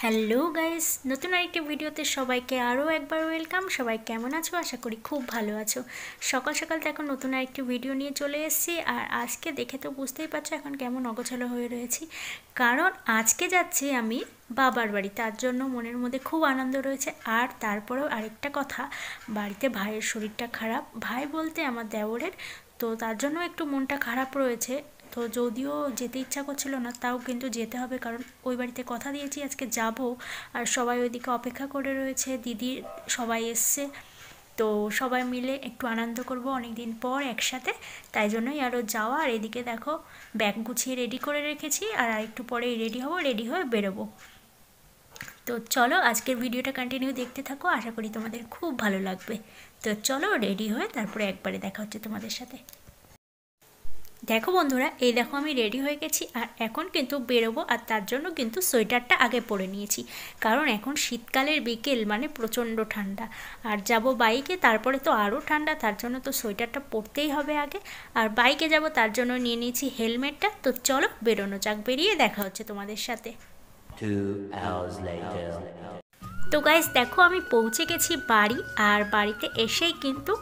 Hello guys, নতুন আরেকটি ভিডিওতে সবাইকে আরও একবার ওয়েলকাম। সবাই কেমন আছো? আশা করি খুব ভালো আছো। সকাল সকাল তো এখন নতুন আরেকটি ভিডিও নিয়ে চলে এসেছি। আর আজকে দেখে তো বুঝতেই পারছো এখন কেমন অগোছালো হয়ে রয়েছি, কারণ আজকে যাচ্ছি আমি বাবার বাড়ি। তার জন্য মনের মধ্যে খুব আনন্দ রয়েছে। আর তারপরেও আরেকটা কথা, বাড়িতে ভাইয়ের শরীরটা খারাপ, ভাই বলতে আমার দেওরের, তো তার জন্য একটু মনটা খারাপ রয়েছে। তো যদিও যেতে ইচ্ছা করছিল না, তাও কিন্তু যেতে হবে, কারণ ওই বাড়িতে কথা দিয়েছি আজকে যাব। আর সবাই ওইদিকে অপেক্ষা করে রয়েছে, দিদির সবাই এসছে, তো সবাই মিলে একটু আনন্দ করব অনেক দিন পর একসাথে। তাই জন্যই আরও যাওয়া। আর এদিকে দেখো ব্যাগ গুছিয়ে রেডি করে রেখেছি, আর একটু পরেই রেডি হব, রেডি হয়ে বেরোবো। তো চলো আজকের ভিডিওটা কন্টিনিউ দেখতে থাকো, আশা করি তোমাদের খুব ভালো লাগবে। তো চলো রেডি হয়ে তারপরে একবারে দেখা হচ্ছে তোমাদের সাথে। দেখো বন্ধুরা, এই দেখো আমি রেডি হয়ে গেছি, আর এখন কিন্তু বেরোবো। আর তার জন্য কিন্তু সোয়েটারটা আগে পরে নিয়েছি, কারণ এখন শীতকালের বিকেল মানে প্রচণ্ড ঠান্ডা। আর যাব বাইকে, তারপরে তো আরও ঠান্ডা, তার জন্য তো সোয়েটারটা পরতেই হবে আগে। আর বাইকে যাব, তার জন্য নিয়ে নিয়েছি হেলমেটটা। তো চলো বেরোনো যাক, বেরিয়ে দেখা হচ্ছে তোমাদের সাথে। 2 hours later. তো গাইস দেখো আমি পৌঁছে গেছি বাড়ি। আর বাড়িতে এসেই কিন্তু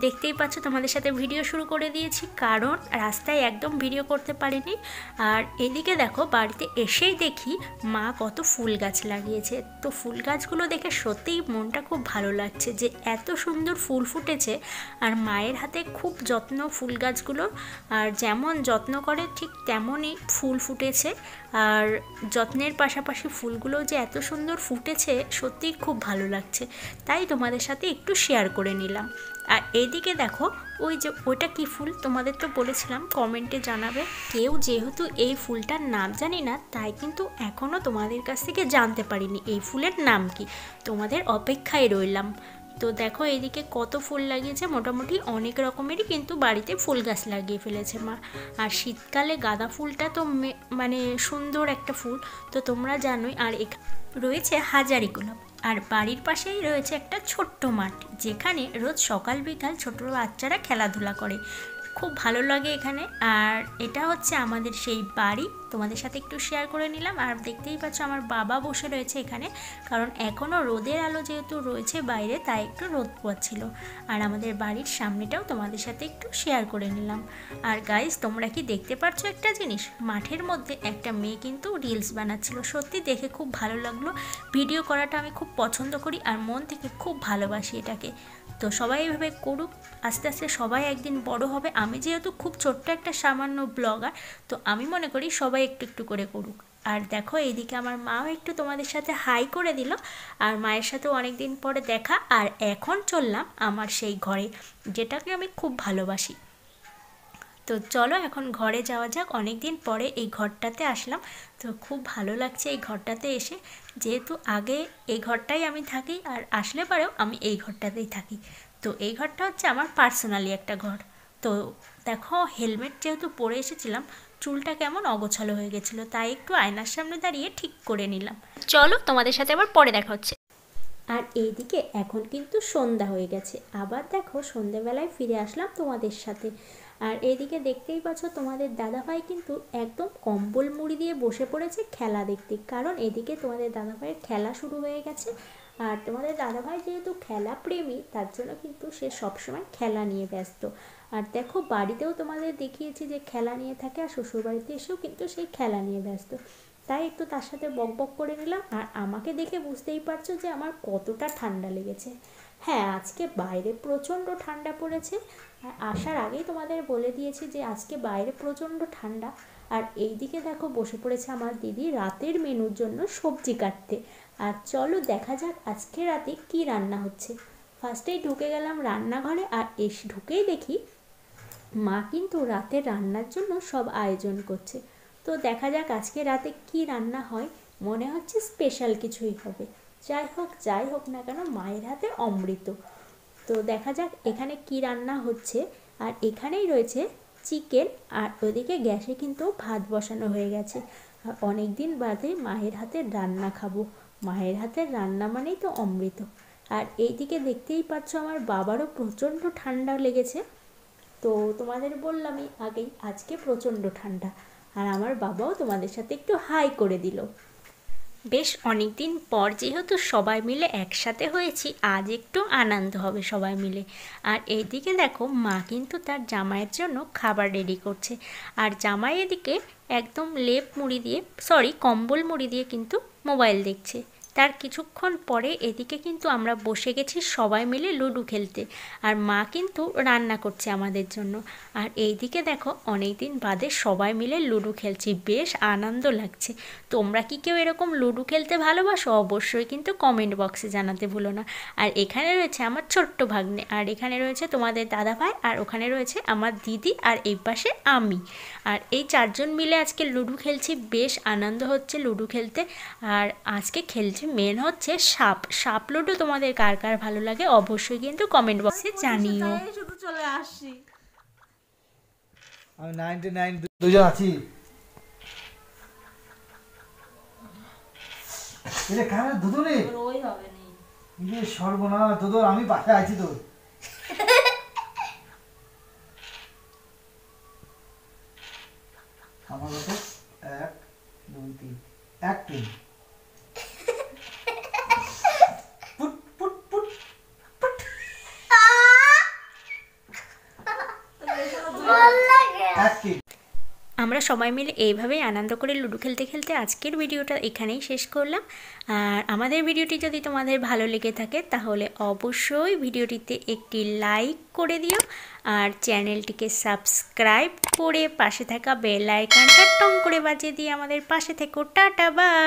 দেখতেই পাচ্ছ তোমাদের সাথে ভিডিও শুরু করে দিয়েছি, কারণ রাস্তায় একদম ভিডিও করতে পারিনি। আর এদিকে দেখো বাড়িতে এসেই দেখি মা কত ফুল গাছ লাগিয়েছে। তো ফুল গাছগুলো দেখে সত্যিই মনটা খুব ভালো লাগছে, যে এত সুন্দর ফুল ফুটেছে। আর মায়ের হাতে খুব যত্ন ফুল গাছগুলো, আর যেমন যত্ন করে ঠিক তেমনই ফুল ফুটেছে। আর যত্নের পাশাপাশি ফুলগুলো যে এত সুন্দর ফুটেছে সত্যিই খুব ভালো লাগছে, তাই তোমাদের সাথে একটু শেয়ার করে নিলাম। আর এইদিকে দেখো ওই যে ওটা কি ফুল, তোমাদের তো বলেছিলাম কমেন্টে জানাবে। কেউ যেহেতু এই ফুলটার নাম জানি না, তাই কিন্তু এখনও তোমাদের কাছ থেকে জানতে পারিনি এই ফুলের নাম কি। তোমাদের অপেক্ষায় রইলাম। তো দেখো এইদিকে কত ফুল লাগিয়েছে, মোটামুটি অনেক রকমেরই কিন্তু বাড়িতে ফুল গাছ লাগিয়ে ফেলেছে মা। আর শীতকালে গাঁদা ফুলটা তো মানে সুন্দর একটা ফুল, তো তোমরা জানোই। আর রয়েছে হাজারি গোলাপ। আর বাড়ির পাশেই রয়েছে একটা ছোট্ট মাঠ, যেখানে রোজ সকাল বিকাল ছোটো বাচ্চারা খেলাধুলা করে, খুব ভালো লাগে এখানে। আর এটা হচ্ছে আমাদের সেই বাড়ি, তোমাদের সাথে একটু শেয়ার করে নিলাম। আর দেখতেই পাচ্ছ আমার বাবা বসে রয়েছে এখানে, কারণ এখনও রোদের আলো যেহেতু রয়েছে বাইরে, তাই একটু রোদ পোয়াচ্ছিল। আর আমাদের বাড়ির সামনেটাও তোমাদের সাথে একটু শেয়ার করে নিলাম। আর গাইস তোমরা কি দেখতে পাচ্ছ একটা জিনিস, মাঠের মধ্যে একটা মেয়ে কিন্তু রিলস বানাচ্ছিল। সত্যি দেখে খুব ভালো লাগলো। ভিডিও করাটা আমি খুব পছন্দ করি, আর মন থেকে খুব ভালোবাসি এটাকে। তো সবাই এভাবে করুক, আস্তে আস্তে সবাই একদিন বড় হবে। আমি যেহেতু খুব ছোট্ট একটা সামান্য ব্লগার, তো আমি মনে করি সবাই একটু একটু করে করুক। আর দেখো এইদিকে আমার মাও একটু তোমাদের সাথে হাই করে দিল। আর মায়ের সাথেও অনেক দিন পরে দেখা। আর এখন চললাম আমার সেই ঘরে, যেটাকে আমি খুব ভালোবাসি। তো চলো এখন ঘরে যাওয়া যাক, অনেক দিন পরে এই ঘরটাতে আসলাম। তো খুব ভালো লাগছে এই ঘরটাতে এসে, যেহেতু আগে এই ঘরটাই আমি থাকি, আর আসলে পরেও আমি এই ঘরটাতেই থাকি। তো এই ঘরটা হচ্ছে আমার পার্সোনালি একটা ঘর। তো দেখো হেলমেট যেহেতু পরে এসেছিলাম, চুলটা কেমন অগোছালো হয়ে গেছিলো, তাই একটু আয়নার সামনে দাঁড়িয়ে ঠিক করে নিলাম। চলো তোমাদের সাথে আবার পরে দেখা হচ্ছে। আর এইদিকে এখন কিন্তু সন্ধ্যা হয়ে গেছে, আবার দেখো সন্ধ্যাবেলায় ফিরে আসলাম তোমাদের সাথে। আর এইদিকে দেখতেই পাচ্ছ তোমাদের দাদাভাই কিন্তু একদম কম্বল মুড়ি দিয়ে বসে পড়েছে খেলা দেখতে, কারণ এদিকে তোমাদের দাদাভাইয়ের খেলা শুরু হয়ে গেছে। আর তোমাদের দাদাভাই যেহেতু খেলা প্রেমী, তার জন্য কিন্তু সে সবসময় খেলা নিয়ে ব্যস্ত। আর দেখো বাড়িতেও তোমাদের দেখিয়েছি যে খেলা নিয়ে থাকে, আর শ্বশুরবাড়িতে এসেও কিন্তু সেই খেলা নিয়ে ব্যস্ত, তাই একটু তার সাথে বক বক করে নিলাম। আর আমাকে দেখে বুঝতেই পারছো যে আমার কতটা ঠান্ডা লেগেছে। হ্যাঁ, আজকে বাইরে প্রচণ্ড ঠান্ডা পড়েছে। আর আসার আগেই তোমাদের বলে দিয়েছি যে আজকে বাইরে প্রচণ্ড ঠান্ডা। আর এই দিকে দেখো বসে পড়েছে আমার দিদি রাতের মেনুর জন্য সবজি কাটতে। আর চলো দেখা যাক আজকে রাতে কি রান্না হচ্ছে। ফার্স্টেই ঢুকে গেলাম রান্নাঘরে, আর এসে ঢুকেই দেখি মা কিন্তু রাতের রান্নার জন্য সব আয়োজন করছে। তো দেখা যাক আজকে রাতে কি রান্না হয়, মনে হচ্ছে স্পেশাল কিছুই হবে। যাই হোক না কেন, মায়ের হাতে অমৃত। তো দেখা যাক এখানে কি রান্না হচ্ছে। আর এখানেই রয়েছে চিকেন, আর ওদিকে গ্যাসে কিন্তু ভাত বসানো হয়ে গেছে। আর অনেক দিন বাদে মায়ের হাতের রান্না খাবো, মায়ের হাতের রান্না মানেই তো অমৃত। আর এইদিকে দেখতেই পাচ্ছ আমার বাবারও প্রচণ্ড ঠান্ডা লেগেছে। তো তোমাদের বললামই আগেই আজকে প্রচণ্ড ঠান্ডা, আর আমার বাবাও তোমাদের সাথে একটু হাই করে দিল। বেশ অনেক দিন পর যেহেতু সবাই মিলে একসাথে হয়েছি, আজ একটু আনন্দ হবে সবাই মিলে। আর এইদিকে দেখো মা কিন্তু তার জামাইয়ের জন্য খাবার রেডি করছে, আর জামাই এদিকে একদম লেপ মুড়ি দিয়ে কম্বল মুড়ি দিয়ে কিন্তু মোবাইল দেখছে। তার কিছুক্ষণ পরে এদিকে কিন্তু আমরা বসে গেছি সবাই মিলে লুডো খেলতে, আর মা কিন্তু রান্না করছে আমাদের জন্য। আর এইদিকে দেখো অনেক দিন বাদে সবাই মিলে লুডো খেলছি, বেশ আনন্দ লাগছে। তোমরা কি কেউ এরকম লুডো খেলতে ভালোবাসো? অবশ্যই কিন্তু কমেন্ট বক্সে জানাতে ভুলো না। আর এখানে রয়েছে আমার ছোট্ট ভাগ্নে, আর এখানে রয়েছে তোমাদের দাদা ভাই, আর ওখানে রয়েছে আমার দিদি, আর এই পাশে আমি। আর এই চারজন মিলে আজকে লুডো খেলছি, বেশ আনন্দ হচ্ছে লুডো খেলতে। আর আজকে খেলছি মেন হচ্ছে সাপ লুডো। তোমাদের কার কার ভালো লাগে অবশ্যই কিন্তু কমেন্ট বক্সে জানিও। শুধু চলে আসছি, আমি 99 দুজন আছি। এটা কারা দুদনে? ওই হবে নি। ইয়ে সর্বনাশ, দুদর আমি পাশে আছি তো। আমার কত? 1 2 3 1 3 পুট পুট পুট পুট। এক তিন। আমরা সবাই মিলে এইভাবেই আনন্দ করে লুডো খেলতে খেলতে আজকের ভিডিওটা এখানেই শেষ করলাম। আর আমাদের ভিডিওটি যদি তোমাদের ভালো লেগে থাকে তাহলে অবশ্যই ভিডিওটিতে একটি লাইক করে দিও, আর চ্যানেলটিকে সাবস্ক্রাইব করে পাশে থাকা বেল আইকনটা টং করে বাজিয়ে দিয়ে আমাদের পাশে থেকো। Tata bye.